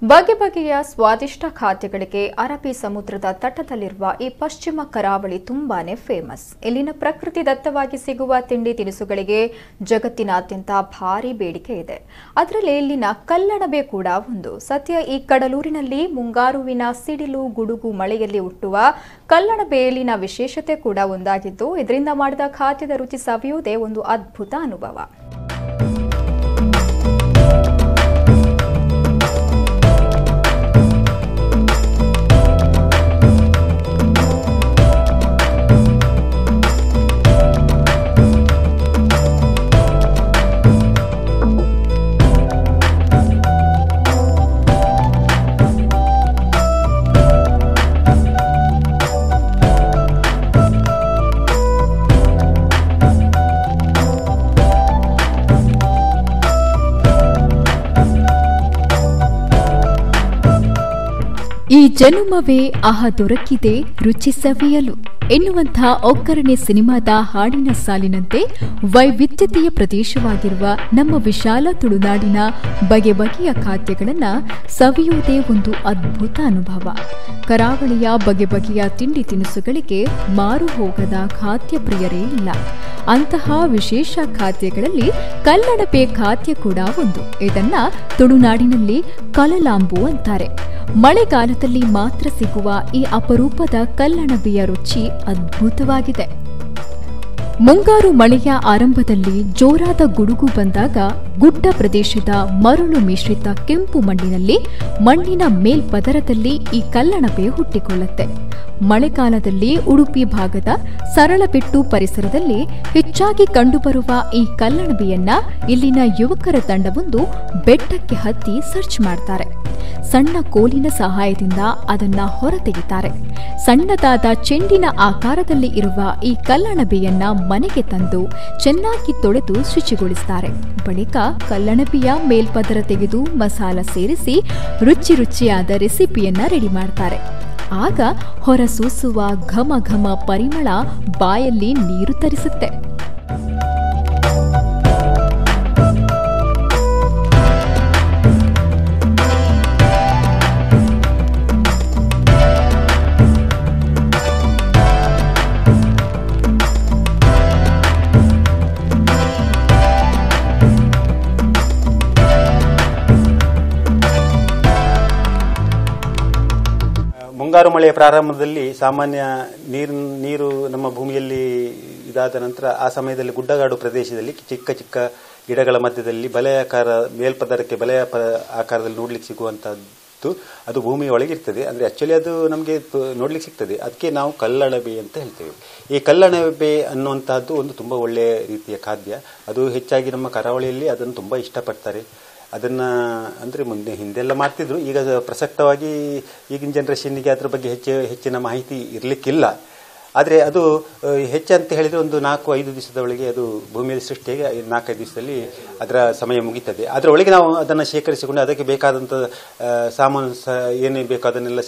ಬಗೆ ಬಗೆಯ ಸ್ವಾದಿಷ್ಟ ಖಾದ್ಯಗಳಿಗೆ ಅರಬ್ಬಿ ಸಮುದ್ರದ ತಟದಲ್ಲಿರುವ ಈ ಪಶ್ಚಿಮ ಕರಾವಳಿ ತುಂಬಾನೇ ಫೇಮಸ್. ಇಲ್ಲಿನ ಪ್ರಕೃತಿ ದತ್ತವಾಗಿ ಸಿಗುವ ತಿಂಡಿ ತಿನಿಸುಗಳಿಗೆ ಜಗತ್ತಿನಾದ್ಯಂತ ಭಾರಿ ಬೇಡಿಕೆ ಇದೆ. ಅದರಲ್ಲಿ ಇಲ್ಲಿನ ಕಲ್ಲಣಬೆ ಕೂಡ ಒಂದು. ಸದ್ಯ ಈ ಕಡಲೂರಿನಲ್ಲಿ ಮುಂಗಾರುವಿನ ಸಿಡಿಲು ಗುಡುಗು ಮಳೆಯಲ್ಲಿ ಹುಟ್ಟುವ ಕಲ್ಲಣಬೆಯಲ್ಲಿನ ವಿಶೇಷತೆ ಕೂಡ ಒಂದಾಗಿದ್ದು, ಇದರಿಂದ ಮಾಡಿದ ಖಾದ್ಯದ ರುಚಿ ಸವಿಯುವುದೇ ಒಂದು ಅದ್ಭುತ ಅನುಭವ. ಈ ಜನುಮವೇ ಆಹ ದೊರಕಿದೆ ರುಚಿ ಸವಿಯಲು ಎನ್ನುವಂಥ ಒಗ್ಗರಣೆ ಸಿನಿಮಾದ ಹಾಡಿನ ಸಾಲಿನಂತೆ ವೈವಿಧ್ಯತೆಯ ಪ್ರದೇಶವಾಗಿರುವ ನಮ್ಮ ವಿಶಾಲ ತುಳುನಾಡಿನ ಬಗೆ ಬಗೆಯ ಖಾದ್ಯಗಳನ್ನು ಸವಿಯುವುದೇ ಒಂದು ಅದ್ಭುತ ಅನುಭವ. ಕರಾವಳಿಯ ಬಗೆ ಬಗೆಯ ತಿಂಡಿ ತಿನಿಸುಗಳಿಗೆ ಮಾರು ಹೋಗದ ಖಾದ್ಯ ಪ್ರಿಯರೇ ಇಲ್ಲ. ಅಂತಹ ವಿಶೇಷ ಖಾದ್ಯಗಳಲ್ಲಿ ಕಲ್ಲಣಬೆ ಖಾದ್ಯ ಕೂಡ ಒಂದು. ಇದನ್ನ ತುಳುನಾಡಿನಲ್ಲಿ ಕಲಲಾಂಬು ಅಂತಾರೆ. ಮಳೆಗಾಲದಲ್ಲಿ ಮಾತ್ರ ಸಿಗುವ ಈ ಅಪರೂಪದ ಕಲ್ಲಣಬೆಯ ರುಚಿ ಅದ್ಭುತವಾಗಿದೆ. ಮುಂಗಾರು ಮಳೆಯ ಆರಂಭದಲ್ಲಿ ಜೋರಾದ ಗುಡುಗು ಬಂದಾಗ ಗುಡ್ಡ ಪ್ರದೇಶದ ಮರಳು ಮಿಶ್ರಿತ ಕೆಂಪು ಮಣ್ಣಿನಲ್ಲಿ ಮಣ್ಣಿನ ಮೇಲ್ಪದರದಲ್ಲಿ ಈ ಕಲ್ಲಣಬೆ ಹುಟ್ಟಿಕೊಳ್ಳುತ್ತೆ. ಮಳೆಗಾಲದಲ್ಲಿ ಉಡುಪಿ ಭಾಗದ ಸರಳಬೆಟ್ಟು ಪರಿಸರದಲ್ಲಿ ಹೆಚ್ಚಾಗಿ ಕಂಡುಬರುವ ಈ ಕಲ್ಲಣಬೆಯನ್ನ ಇಲ್ಲಿನ ಯುವಕರ ತಂಡವೊಂದು ಬೆಟ್ಟಕ್ಕೆ ಹತ್ತಿ ಸರ್ಚ್ ಮಾಡ್ತಾರೆ. ಸಣ್ಣ ಕೋಲಿನ ಸಹಾಯದಿಂದ ಅದನ್ನ ಹೊರತೆಗೆಯುತ್ತಾರೆ. ಸಣ್ಣದಾದ ಚೆಂಡಿನ ಆಕಾರದಲ್ಲಿ ಇರುವ ಈ ಕಲ್ಲಣಬೆಯನ್ನ ಮನೆಗೆ ತಂದು ಚೆನ್ನಾಗಿ ತೊಳೆದು ಶುಚಿಗೊಳಿಸುತ್ತಾರೆ. ಬಳಿಕ ಕಲ್ಲಣಬೆಯ ಮೇಲ್ಪದರ ತೆಗೆದು ಮಸಾಲ ಸೇರಿಸಿ ರುಚಿ ರುಚಿಯಾದ ರೆಸಿಪಿಯನ್ನ ರೆಡಿ ಮಾಡ್ತಾರೆ. ಆಗ ಹೊರಸೂಸುವ ಘಮ ಘಮ ಪರಿಮಳ ಬಾಯಲ್ಲಿ ನೀರು ತರಿಸುತ್ತೆ. ಮುಂಗಾರು ಮಳೆಯ ಪ್ರಾರಂಭದಲ್ಲಿ ಸಾಮಾನ್ಯ ನೀರು ನಮ್ಮ ಭೂಮಿಯಲ್ಲಿ ಇದಾದ ನಂತರ ಆ ಸಮಯದಲ್ಲಿ ಗುಡ್ಡಗಾಡು ಪ್ರದೇಶದಲ್ಲಿ ಚಿಕ್ಕ ಚಿಕ್ಕ ಗಿಡಗಳ ಮಧ್ಯದಲ್ಲಿ ಬಲೆಯಾಕಾರ ಮೇಲ್ಪದರಕ್ಕೆ ಬಲೆಯ ಆಕಾರದಲ್ಲಿ ನೋಡ್ಲಿಕ್ಕೆ ಸಿಗುವಂತಹದ್ದು ಅದು ಭೂಮಿಯ ಒಳಗಿರ್ತದೆ. ಅಂದ್ರೆ ಆಕ್ಚುಲಿ ಅದು ನಮಗೆ ನೋಡ್ಲಿಕ್ಕೆ ಸಿಗ್ತದೆ. ಅದಕ್ಕೆ ನಾವು ಕಲ್ಲಣಬೆ ಅಂತ ಹೇಳ್ತೇವೆ. ಈ ಕಲ್ಲಣಬೆ ಅನ್ನುವಂತಹದ್ದು ಒಂದು ತುಂಬಾ ಒಳ್ಳೆಯ ರೀತಿಯ ಖಾದ್ಯ. ಅದು ಹೆಚ್ಚಾಗಿ ನಮ್ಮ ಕರಾವಳಿಯಲ್ಲಿ ಅದನ್ನು ತುಂಬಾ ಇಷ್ಟಪಡ್ತಾರೆ. ಅದನ್ನ ಅಂದ್ರೆ ಹಿಂದೆಲ್ಲ ಮಾಡ್ತಿದ್ರು. ಈಗ ಪ್ರಸಕ್ತವಾಗಿ ಈಗಿನ ಜನರೇಷನ್ಗೆ ಅದ್ರ ಬಗ್ಗೆ ಹೆಚ್ಚಿನ ಮಾಹಿತಿ ಇರಲಿಕ್ಕಿಲ್ಲ. ಆದರೆ ಅದು ಹೆಚ್ಚಂತ ಹೇಳಿದ್ರೆ ಒಂದು 4-5 ದಿವಸದ ಒಳಗೆ ಅದು ಭೂಮಿಯಲ್ಲಿ ಸೃಷ್ಟಿಯಾಗಿ 4-5 ದಿವಸದಲ್ಲಿ ಅದರ ಸಮಯ ಮುಗಿತದೆ. ಅದರೊಳಗೆ ನಾವು ಅದನ್ನು ಶೇಖರಿಸಿಕೊಂಡು ಅದಕ್ಕೆ ಬೇಕಾದಂಥ ಸಾಮಾನು ಏನೇ ಬೇಕೋ ಅದನ್ನೆಲ್ಲ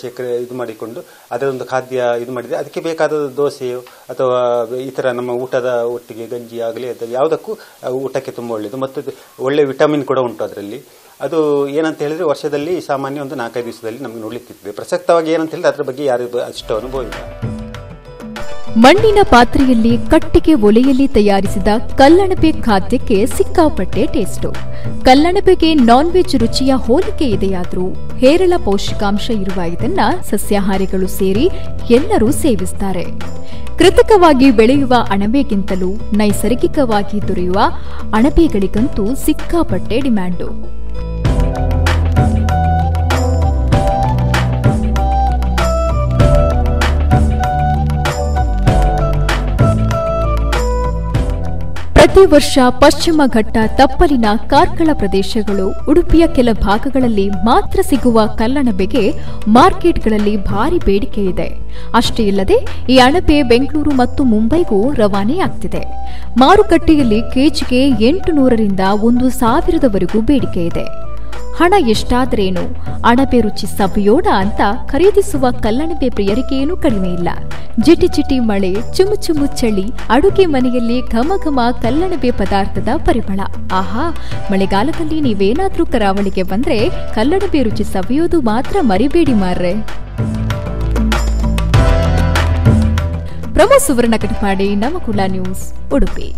ಇದು ಮಾಡಿಕೊಂಡು ಅದರೊಂದು ಖಾದ್ಯ ಇದು ಮಾಡಿದರೆ ಅದಕ್ಕೆ ಬೇಕಾದ ದೋಸೆಯೋ ಅಥವಾ ಈ ಥರ ನಮ್ಮ ಊಟದ ಒಟ್ಟಿಗೆ ಗಂಜಿ ಆಗಲಿ ಅಥವಾ ಯಾವುದಕ್ಕೂ ಊಟಕ್ಕೆ ತುಂಬ ಒಳ್ಳೆಯದು. ಮತ್ತು ಒಳ್ಳೆ ವಿಟಮಿನ್ ಕೂಡ ಉಂಟು ಅದರಲ್ಲಿ. ಅದು ಏನಂತ ಹೇಳಿದ್ರೆ ವರ್ಷದಲ್ಲಿ ಸಾಮಾನ್ಯ ಒಂದು 4-5 ದಿವಸದಲ್ಲಿ ನಮಗೆ ನೋಡ್ಲಿಕ್ಕಿರ್ತದೆ. ಪ್ರಸಕ್ತವಾಗಿ ಏನಂತ ಹೇಳಿದ್ರೆ ಅದ್ರ ಬಗ್ಗೆ ಯಾರಿಗೂ ಅಷ್ಟು ಅನುಭವ ಇಲ್ಲ. ಮಣ್ಣಿನ ಪಾತ್ರೆಯಲ್ಲಿ ಕಟ್ಟಿಗೆ ಒಲೆಯಲ್ಲಿ ತಯಾರಿಸಿದ ಕಲ್ಲಣಬೆ ಖಾದ್ಯಕ್ಕೆ ಸಿಕ್ಕಾಪಟ್ಟೆ ಟೇಸ್ಟು. ಕಲ್ಲಣಬೆಗೆ ನಾನ್ ವೆಜ್ ರುಚಿಯ ಹೋಲಿಕೆ ಇದೆಯಾದರೂ ಹೇರಳ ಪೌಷ್ಟಿಕಾಂಶ ಇರುವ ಇದನ್ನ ಸಸ್ಯಾಹಾರಿಗಳು ಸೇರಿ ಎಲ್ಲರೂ ಸೇವಿಸುತ್ತಾರೆ. ಕೃತಕವಾಗಿ ಬೆಳೆಯುವ ಅಣಬೆಗಿಂತಲೂ ನೈಸರ್ಗಿಕವಾಗಿ ದೊರೆಯುವ ಅಣಬೆಗಳಿಗಂತೂ ಸಿಕ್ಕಾಪಟ್ಟೆ ಡಿಮ್ಯಾಂಡು. ಪ್ರತಿ ವರ್ಷ ಪಶ್ಚಿಮ ಘಟ್ಟ ತಪ್ಪಲಿನ ಕಾರ್ಕಳ ಪ್ರದೇಶಗಳು ಉಡುಪಿಯ ಕೆಲ ಭಾಗಗಳಲ್ಲಿ ಮಾತ್ರ ಸಿಗುವ ಕಲ್ಲಣಬೆಗೆ ಮಾರ್ಕೆಟ್ಗಳಲ್ಲಿ ಭಾರಿ ಬೇಡಿಕೆ ಇದೆ. ಅಷ್ಟೇ ಇಲ್ಲದೆ ಈ ಅಣಬೆ ಬೆಂಗಳೂರು ಮತ್ತು ಮುಂಬೈಗೂ ರವಾನೆಯಾಗ್ತಿದೆ. ಮಾರುಕಟ್ಟೆಯಲ್ಲಿ ಕೆಜಿಗೆ 800ರಿಂದ 1000ವರೆಗೂ ಬೇಡಿಕೆ ಇದೆ. ಹಣ ಎಷ್ಟಾದ್ರೇನು ಅಣಬೆ ರುಚಿ ಸವಿಯೋಣ ಅಂತ ಖರೀದಿಸುವ ಕಲ್ಲಣಬೆ ಪ್ರಿಯರಿಗೇನೂ ಕಡಿಮೆ ಇಲ್ಲ. ಜಿಟಿ ಜಿಟಿ ಮಳೆ, ಚುಮು ಚುಮು ಚಳಿ, ಅಡುಗೆ ಮನೆಯಲ್ಲಿ ಘಮ ಘಮ ಕಲ್ಲಣಬೆ ಪದಾರ್ಥದ ಪರಿಮಳ. ಆಹಾ, ಮಳೆಗಾಲದಲ್ಲಿ ನೀವೇನಾದ್ರೂ ಕರಾವಳಿಗೆ ಬಂದ್ರೆ ಕಲ್ಲಣಬೆ ರುಚಿ ಸವಿಯೋದು ಮಾತ್ರ ಮರಿಬೇಡಿ ಮಾರ್ರೆ. ಪ್ರಮೋ ಸುವರ್ಣ ಕಟಪಾಡಿ, ನವಕುಲ ನ್ಯೂಸ್, ಉಡುಪಿ.